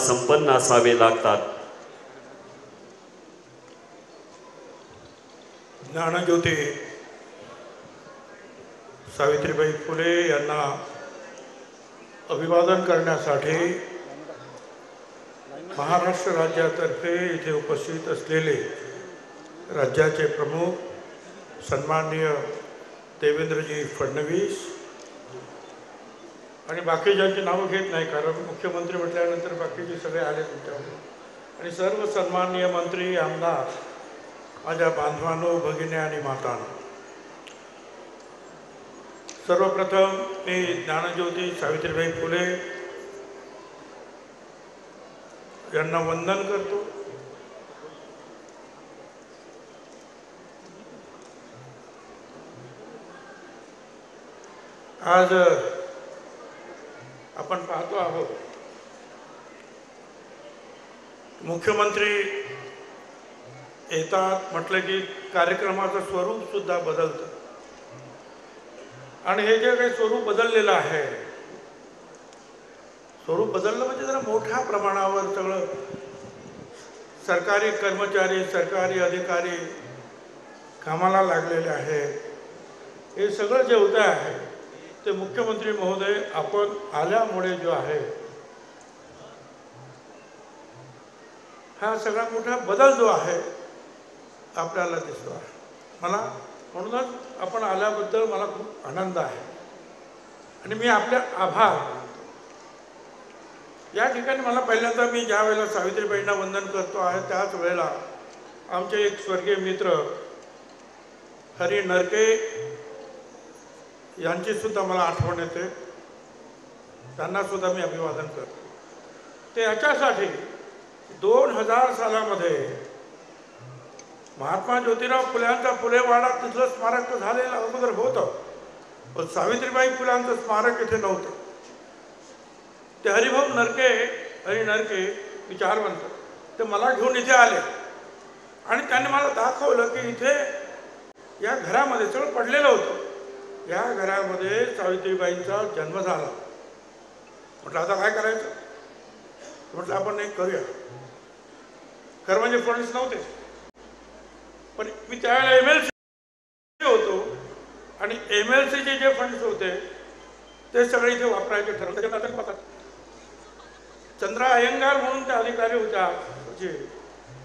संपन्न असावे लागतात। ज्ञानज्योती सावित्रीबाई फुले यांना अभिवादन करण्यासाठी महाराष्ट्र राज्यातर्फे इथे उपस्थित असलेले राज्याचे प्रमुख सन्माननीय देवेंद्रजी फडणवीस आणि बाकीच्यांची नावं घेत नाही, कारण मुख्यमंत्री म्हटल्यानंतर बाकीचे सगळे आले तुमच्यावर, आणि सर्व सन्माननीय मंत्री, आमदार, माझ्या बांधवांनो, भगिनी आणि मातांनो, सर्वप्रथम मी ज्ञानज्योती सावित्रीबाई फुले यांना वंदन करतो। आज आपण पाहतो आहोत मुख्यमंत्री येतात म्हटलं की कार्यक्रमाचं स्वरूप सुद्धा बदलतं, आणि हे जे काही स्वरूप बदललेलं आहे, स्वरूप बदललं म्हणजे जरा मोठ्या प्रमाणावर सगळं सरकारी कर्मचारी, सरकारी अधिकारी कामाला लागलेले आहेत। हे सगळं जे होतं आहे ते मुख्यमंत्री महोदय आपण आल्यामुळे जो आहे हा सगळा मोठा बदल जो आहे आपल्याला दिसतो आहे। मला म्हणूनच आपण आल्याबद्दल मला खूप आनंद आहे आणि मी आपले आभार मानतो। या ठिकाणी मला पहिल्यांदा मी ज्या वेळेला सावित्रीबाईंना वंदन करतो आहे त्याच वेळेला आमचे एक स्वर्गीय मित्र हरी नरके यांची सुद्धा मला आठवण येते, त्यांना सुद्धा मी अभिवादन करतो। ते याच्यासाठी 2000 सालामध्ये महात्मा ज्योतिराव फुल्यांचा फुलेवाडा तिथलं स्मारक झालेलं अगोदर होतं, पण सावित्रीबाई फुलांचं स्मारक इथे नव्हतं। ते हरिभाऊ नरके, हरी नरके विचारवंत, ते मला घेऊन इथे आले आणि त्यांनी मला दाखवलं की इथे या घरामध्ये सगळं पडलेलं होतं, या घरामध्ये सावित्रीबाईंचा जन्म झाला। म्हटलं आता काय करायचं, म्हटलं आपण एक करूया। खरं म्हणजे फंड्स नव्हते, पण मी त्यावेळेला MLC होतो आणि MLCचे जे फंड्स होते ते सगळे इथे वापरायचे ठरवले। चंद्रा अय्यंगार म्हणून त्या अधिकारी होत्या, जे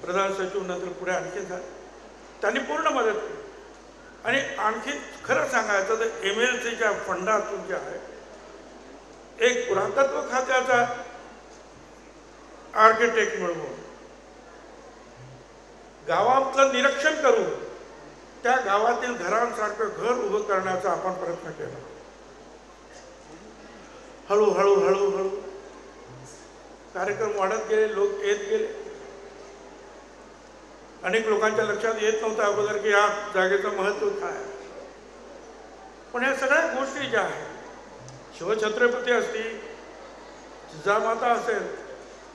प्रधान सचिव नंतर पुढे आणखी झाले, त्यांनी पूर्ण मदत केली। आणि आणखी खरं सांगायचं तर MLCच्या फंडातून जे आहे एक पुरातत्व खात्याचा आर्किटेक्ट मिळवून गावातलं निरीक्षण करून त्या गावातील घरांसारखं घर उभं करण्याचा आपण प्रयत्न केला। हळूहळू हळूहळू कार्यक्रम वाढत गेले, लोक येत गेले। अनेक लोकांच्या लक्षात येत नव्हतं अगोदर की या जागेचं महत्त्व काय, पण या सगळ्या गोष्टी ज्या आहेत, शिवछत्रपती असतील, जिजामाता असेल,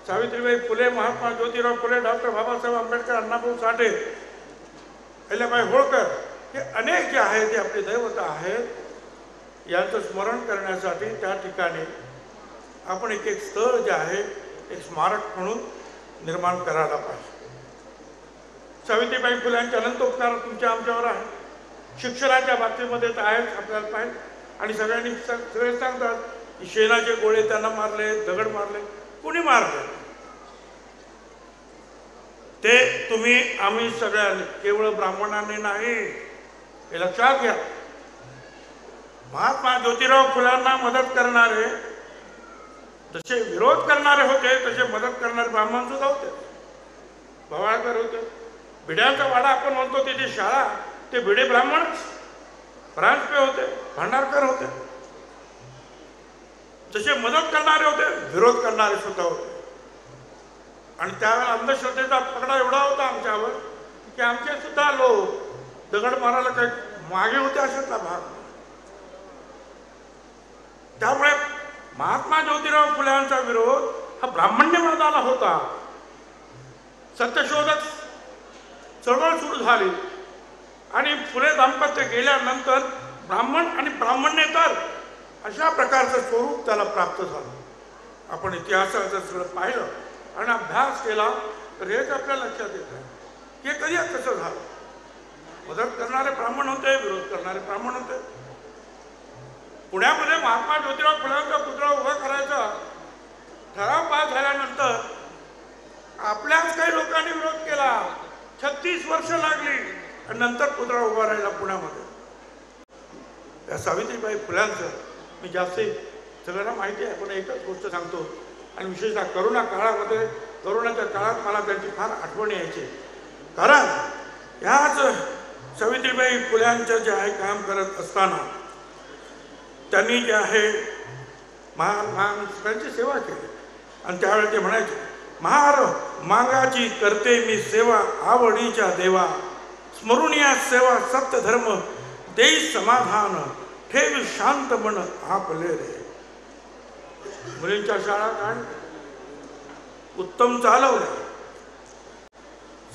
सावित्रीबाई फुले, महात्मा ज्योतिराव फुले, डॉक्टर बाबासाहेब आंबेडकर, अण्णाभाऊ साठे, अहिल्याबाई होळकर, हे अनेक जे आहेत ते आपले दैवत आहेत। यांचं स्मरण करण्यासाठी त्या ठिकाणी आपण एक एक स्थळ जे आहे एक स्मारक म्हणून निर्माण करायला पाहिजे। सावित्रीबाई फुल्यांचे अनंत उपकार तुमच्या आमच्यावर आहे, शिक्षणाच्या बाबतीमध्ये तर आहेच आपल्याला पाहिजे। आणि सगळ्यांनी सगळे सांगतात की शेणाचे गोळे त्यांना मारले, दगड मारले, कुणी मारले, ते तुम्ही आम्ही सगळ्यांनी, केवळ ब्राह्मणांनी नाही, हे लक्षात घ्या। महात्मा ज्योतिराव फुल्यांना मदत करणारे जसे विरोध करणारे होते तसे मदत करणारे ब्राह्मण सुद्धा होते, भवाळकर होते। भिड्यांचा वाडा आपण म्हणतो तिथे शाळा, ते भिडे ब्राह्मण, परांजपे होते, भांडारकर होते। जसे मदत करणारे होते विरोध करणारे सुद्धा होते। आणि त्यावेळेला अंधश्रद्धेचा पकडा एवढा होता आमच्यावर की आमचे सुद्धा लोक दगड मारायला काही मागे होते अशातला भाग। त्यामुळे महात्मा ज्योतिराव फुल्यांचा विरोध हा ब्राह्मण्यवादाला होता। सत्यशोधक चळवळ सुरू झाली आणि फुले दाम्पत्य गेल्यानंतर ब्राह्मण आणि ब्राह्मण्येतर अशा प्रकारचं स्वरूप त्याला प्राप्त झालं। आपण इतिहासात जर सगळं पाहिलं आणि अभ्यास केला तर हेच आपल्या लक्षात येतं की हे कधी कसं झालं. मदत करणारे ब्राह्मण होते, विरोध करणारे ब्राह्मण होते. पुण्यामध्ये महात्मा ज्योतिराव फुलेंचा पुतळा उभा करायचा ठराव पास झाल्यानंतर आपल्याच काही लोकांनी विरोध केला. 36 वर्ष लागली आणि नंतर पुतळा उभा राहिला पुण्यामध्ये. त्या सावित्रीबाई फुल्यांचं मी जास्ती सगळ्यांना माहिती आहे, पण एकच गोष्ट सांगतो. आणि विशेषतः करोनाच्या काळात मला त्यांची फार आठवण यायची. कारण ह्याच सावित्रीबाई फुल्यांचं जे आहे काम करत असताना त्यांनी जे आहे महान सगळ्यांची सेवा केली. आणि त्यावेळी ते म्हणायचे, महार मागाची करते मी सेवा आवडीच्या देवा, स्मरून या सेवा सत्य धर्म देई समाधान, ठेव शांत मन आपले रे. मुलींच्या शाळा काय उत्तम चालवल्या.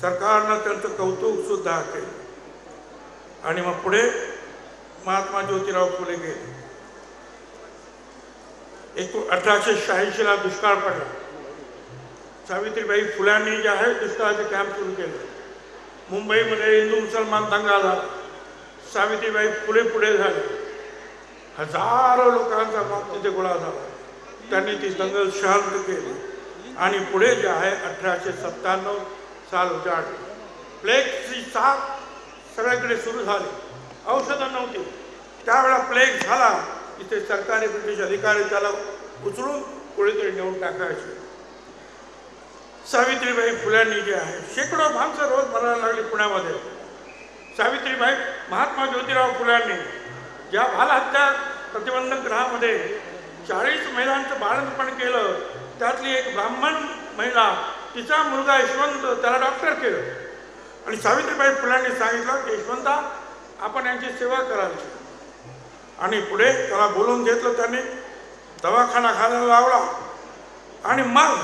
सरकारनं त्यांचं कौतुक सुद्धा केलं. आणि मग पुढे महात्मा ज्योतिराव फुले गेले. 1886ला दुष्काळ पडला. सावित्रीबाई फुल्यांनी जे आहे दुष्काळाचे कॅम्प सुरू केले. मुंबईमध्ये हिंदू मुसलमान दंगा झाला. सावित्रीबाई फुले पुढे झाले. हजारो लोकांचा मत तिथे गोळा झाला. त्यांनी ती दंगल शांत केली. आणि पुढे जे आहे 1897 साल उजाडली. प्लेगची साथ सगळीकडे सुरू झाली. औषधं नव्हती. त्यावेळेला प्लेग झाला. इथे सरकारी ब्रिटिश अधिकारी त्याला उचलून कुठेतरी नेऊन टाकायचे. सावित्रीबाई फुल्यांनी जे आहे शेकडो माणसं रोज मरायला लागली पुण्यामध्ये. सावित्रीबाई महात्मा ज्योतिराव फुल्यांनी ज्या बालहत्या प्रतिबंधक गृहामध्ये 40 महिलांचं बाळंतपण केलं, त्यातली एक ब्राह्मण महिला, तिचा मुलगा यशवंत, त्याला डॉक्टर केलं. आणि सावित्रीबाई फुल्यांनी सांगितलं की यशवंता, आपण यांची सेवा करायची. आणि पुढे त्याला बोलवून घेतलं. त्यांनी दवाखाना घालायला लावला. आणि मग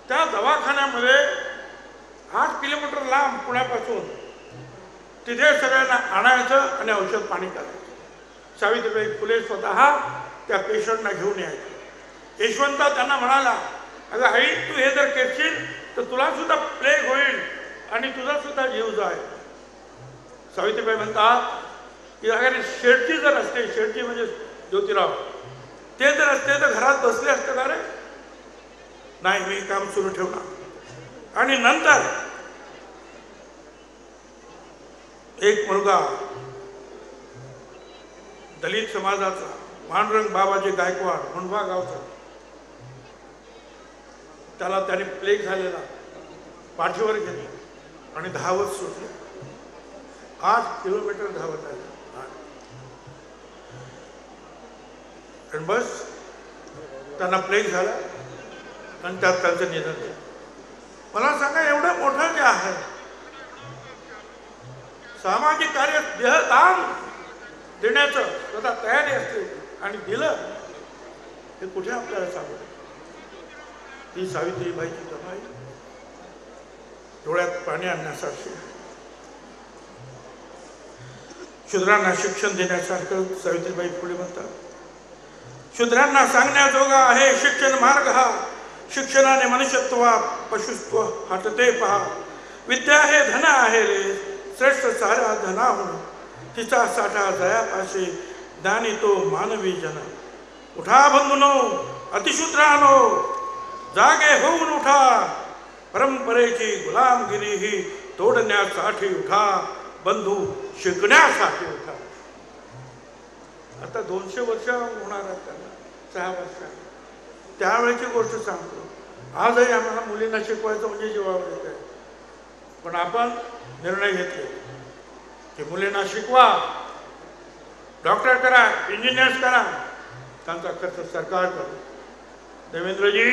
त्या दवाखान्यामध्ये 8 किलोमीटर लांब पुण्यापासून तिथे सगळ्यांना आणायचं आणि औषध पाणी करायचं. सावित्रीबाई फुले स्वतः त्या पेशंटना घेऊन यायचे. यशवंता त्यांना म्हणाला, अगं आई, तू हे जर करशील तर तुला सुद्धा प्लेग होईल आणि तुझा सुद्धा जीव जाईल. सावित्रीबाई म्हणतात की अगर शेठजी जर असते, शेठजी म्हणजे ज्योतिराव, ते जर असते तर घरात बसले असते का रे? नाही, मी काम सुरू ठेवणार. आणि नंतर एक मुलगा दलित समाजाचा पांडुरंग बाबाजी गायकवाड मुंडवा गावचा, त्याला त्याने प्लेग झालेला पाठीवर घेतलं आणि धावत सुटले. 8 किलोमीटर धावत आले. आणि बस त्यांना प्लेग झाला आणि त्यात त्यांचं निधन झालं. मला सांगा, एवढं मोठं जे आहे सामाजिक कार्य, देहदान देण्याचं स्वतः तयारी असते आणि दिलं, हे कुठे आपल्याला सांगू. ती सावित्रीबाईची कमाई डोळ्यात पाणी आणण्यासारखी. शूद्रांना शिक्षण देण्यासारखं सावित्रीबाई फुले म्हणतात. शूद्रांना सांगण्याजोगा आहे शिक्षण मार्ग हा, शिक्षणाने मनुष्यत्व पशुत्व हटते पहा. विद्या हे धन आहे रे, श्रेष्ठ साऱ्या धनाहून, तिचा साठा जयापाशी, दानी तो मानवी जन. उठा बंधुनो अतिशूद्रानो, जागे होऊन उठा, परंपरेची गुलामगिरी ही तोडण्यासाठी उठा, बंधू शिकण्यासाठी उठा. आता 200 वर्ष होणार आहेत त्यांना, 6 वर्ष. त्यावेळेची गोष्ट सांगतो. आजही आम्हाला मुलींना शिकवायचं म्हणजे जीवावर येत आहे. पण आपण निर्णय घेतले की मुलींना शिकवा, डॉक्टर करा, इंजिनियर्स करा, त्यांचा खर्च सरकार करू. देवेंद्रजी,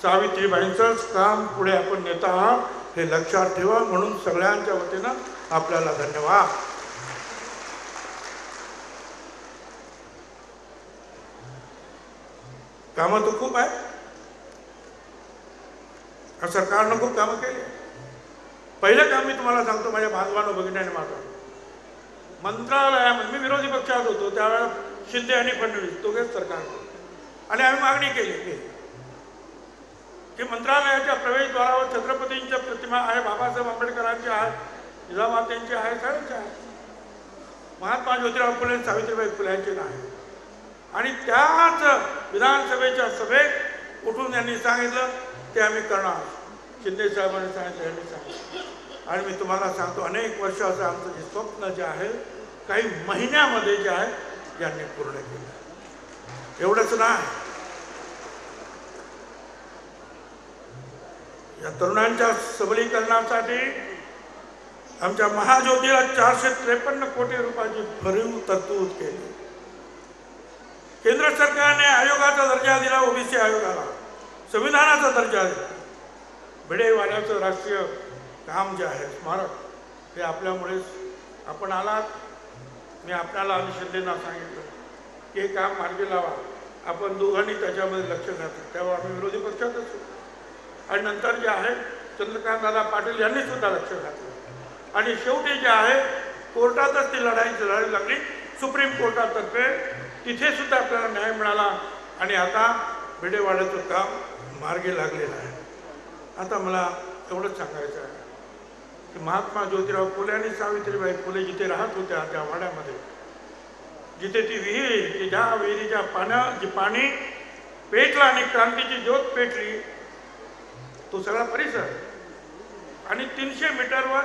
सावित्रीबाईंचंच काम पुढे आपण नेत आहात हे लक्षात ठेवा. म्हणून सगळ्यांच्या वतीनं आपल्याला धन्यवाद. कामं तर खूप आहे. सरकारनं खूप कामं केली. पहिलं काम मी तुम्हाला सांगतो, माझ्या बांधवानं बघितल्याने माझं मंत्रालयामध्ये, मी विरोधी पक्षात होतो त्यावेळेला, शिंदे आणि फडणवीस दोघेच सरकार, आणि आम्ही मागणी केली की की मंत्रालयाच्या प्रवेशद्वारावर छत्रपतींच्या प्रतिमा आहे, बाबासाहेब आंबेडकरांची आहे, जिजामातेंची आहे, सगळ्यांची आहे. महात्मा ज्योतिराव फुले सावित्रीबाई फुल्यांची नाही. आणि त्याच विधानसभेच्या सभेत उठून यांनी सांगितलं ते आम्ही करणार. शिंदे साहेबांनी सांगितलं, यांनी सांगितलं. आणि मी तुम्हाला सांगतो, अनेक वर्षाचं आमचं जे स्वप्न जे आहे काही महिन्यामध्ये जे आहे यांनी पूर्ण केलं. एवढंच नाही, या तरुणांच्या सबलीकरणासाठी आमच्या महाज्योतीला 453 कोटी रुपयाची भरीव तरतूद केली. केंद्र सरकारने आयोगाचा दर्जा दिला, ओबीसी आयोगाला संविधानाचा दर्जा दिला. भिडेवाड्याचं राष्ट्रीय काम जे आहे स्मारक, हे आपल्यामुळेच आपण आलात. मी आपल्याला आणि शिंदेंना सांगितलं की हे काम मार्गी लावा. आपण दोघांनी त्याच्यामध्ये लक्ष घातलं. तेव्हा आम्ही विरोधी पक्षातच होतो. आणि नंतर जे आहे चंद्रकांतदादा पाटील यांनी सुद्धा लक्ष घातलं. आणि शेवटी जे आहे कोर्टातच ती लढाई लागली, सुप्रीम कोर्टातर्फे. तिथे सुद्धा आपल्याला न्याय मिळाला. आणि आता भिडेवाड्याचं काम मार्गी लागलेलं आहे. आता मला एवढंच सांगायचं आहे की महात्मा ज्योतिराव फुले आणि सावित्रीबाई फुले जिथे राहत होत्या त्या वाड्यामध्ये, जिथे ती विहीर, की ज्या विहिरीच्या जे पाणी पेटलं आणि क्रांतीची ज्योत पेटली, तो सगळा परिसर. आणि 300 मीटरवर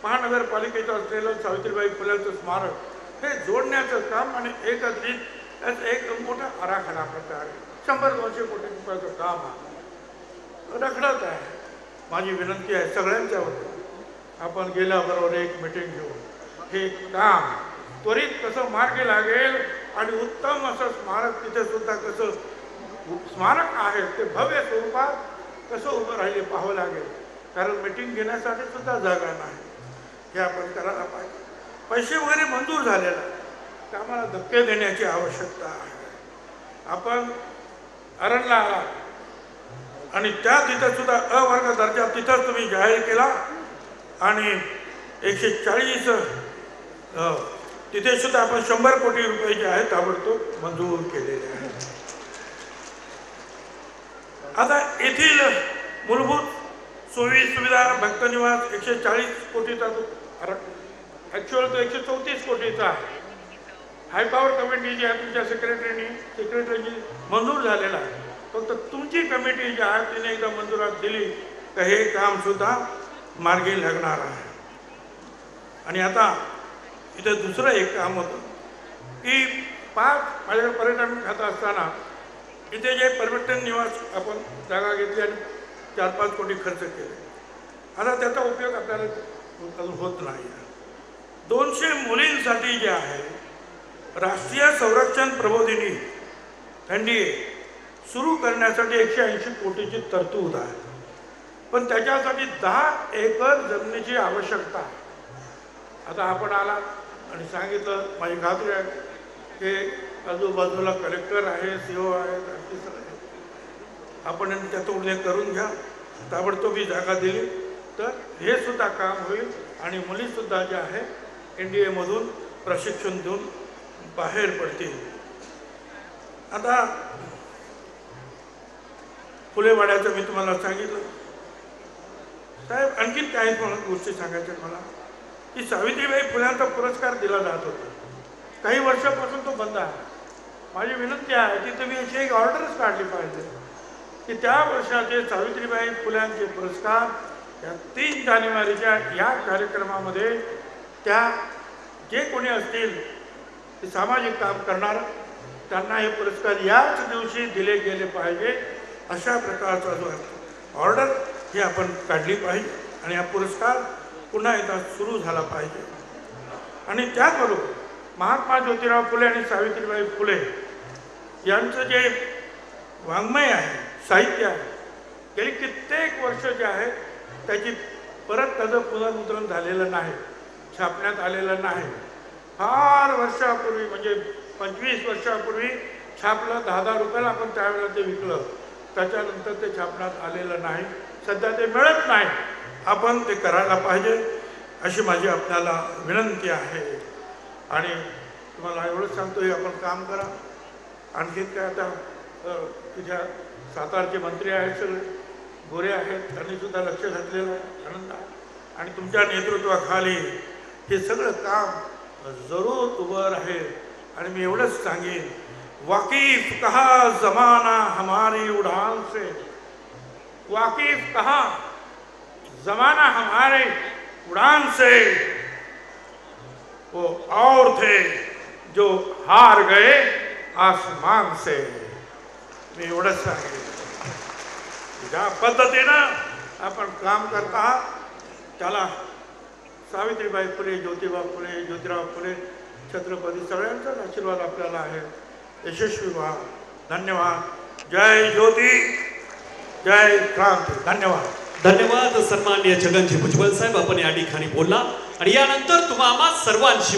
महानगरपालिकेचं असलेलं सावित्रीबाई फुल्यांचं स्मारक हे जोडण्याचं काम आणि एकत्रित एक मोठा आराखडा प्रकार 100-200 कोटी रुपयाचं काम आहे. रखडत आहे. माझी विनंती आहे सगळ्यांच्यावर, आपण गेल्याबरोबर एक मीटिंग घेऊन हे काम त्वरित कसं मार्गी लागेल आणि उत्तम असं स्मारक तिथे सुद्धा कसं स्मारक आहे ते भव्य स्वरूपात कसं उभं राहिले पाहावं लागेल. कारण मीटिंग घेण्यासाठी सुद्धा जागा नाही. हे आपण करायला पाहिजे. पैसे वगैरे मंजूर झालेला, तर आम्हाला धक्के देण्याची आवश्यकता आहे. आपण अरणला आला आणि त्या तिथं सुद्धा अवर्ग दर्जा तिथंच तुम्ही जाहीर केला. आणि 140 तिथे सुद्धा आपण 100 कोटी रुपये जे आहेत ताबडतोब मंजूर केलेले आहेत. आता येथील मूलभूत सोयी सुविधा भक्तनिवास 140 कोटीचा ॲक्च्युअल तो 134 कोटीचा आहे. हायपॉवर कमिटी जी आहे तुमच्या सेक्रेटरीनी मंजूर झालेला आहे. फक्त तुमची कमिटी जी आहे तिने एकदा मंजुरात दिली तर हे काम सुद्धा मार्गी लागणार आहे. आणि आता इथे दुसरं एक काम होतं की माझ्याकडे पर्यटन खातं असताना इथे जे पर्यटन निवास आपण जागा घेतली आणि 4-5 कोटी खर्च केले. आता त्याचा उपयोग आपल्याला अजून होत नाही. 200 मुलींसाठी जे आहे राष्ट्रीय संरक्षण प्रबोधिनी NDA सुरू करण्यासाठी 180 कोटीची तरतूद आहे. पण त्याच्यासाठी 10 एकर जमिनीची आवश्यकता आहे. आता आपण आला आणि सांगितलं, माझी खात्री आहे की आजूबाजूला कलेक्टर आहे, CO आहे, ऑफिसर आहे, आपण त्याचं उल्लेख करून घ्या. ताबडतोब ही जागा दिली तर हे सुद्धा काम होईल आणि मुलीसुद्धा जे आहे NDA मधून प्रशिक्षण देऊन बाहेर पडतील. आता फुलेवाड्याचं मी तुम्हाला सांगितलं. साहेब आणखीन काही गोष्टी सांगायच्या मला की सावित्रीबाई फुल्यांचा पुरस्कार दिला जात होता. काही वर्षापासून तो बंद आहे. माझी विनंती आहे की तुम्ही याची एक ऑर्डरच काढली पाहिजे की त्या वर्षाचे सावित्रीबाई फुल्यांचे पुरस्कार या 3 जानेवारीच्या या कार्यक्रमामध्ये त्या जे कोणी असतील ते सामाजिक काम करणार त्यांना हे पुरस्कार याच दिवशी दिले गेले पाहिजे. अशा प्रकारचा जो ऑर्डर ही आपण काढली पाहिजे आणि हा पुरस्कार पुन्हा एकदा सुरू झाला पाहिजे. आणि त्याचबरोबर महात्मा ज्योतिराव फुले आणि सावित्रीबाई फुले यांचं जे वाङ्मय आहे, साहित्य आहे, गेली कित्येक वर्ष जे आहे त्याची परत त्याचं पुनर्मुद्रण झालेलं नाही, छापण्यात आलेलं नाही. फार वर्षापूर्वी म्हणजे 25 वर्षापूर्वी छापलं, 10-10 रुपयाला आपण त्यावेळेला ते विकलं. त्याच्यानंतर ते छापण्यात आलेलं नाही. सध्या ते मिळत नाही. आपण ते करायला पाहिजे अशी माझी आपल्याला विनंती आहे. आणि तुम्हाला एवढंच सांगतो हे आपण काम करा. आणखी काय आता तिच्या सातारचे मंत्री आहेत सगळे, गोरे आहेत, त्यांनी सुद्धा लक्ष घातलेलं आहे, आनंद आहे. आणि तुमच्या नेतृत्वाखाली हे सगळं काम जरूर उभं राहील. आणि मी एवढंच सांगेन, वाकिफ कहा जमाना हमारी उड़ान से, वाकिफ कहा जमाना हमारे उड़ान से, वो और थे जो हार गए आसमान से. मी एवढंच सांगेन, ज्या पद्धतीनं आपण काम करता आहात त्याला सावित्रीबाई फुले, ज्योतिबा फुले, ज्योतिराव फुले, छत्रपती सगळ्यांचाच आशीर्वाद आपल्याला आहे. यशस्वी व्हा. धन्यवाद. जय ज्योती, जय क्रांती. धन्यवाद. धन्यवाद सन्माननीय छगनजी भुजबळ साहेब, आपण या ठिकाणी बोलला आणि यानंतर तुम्हा आम्हा सर्वांशी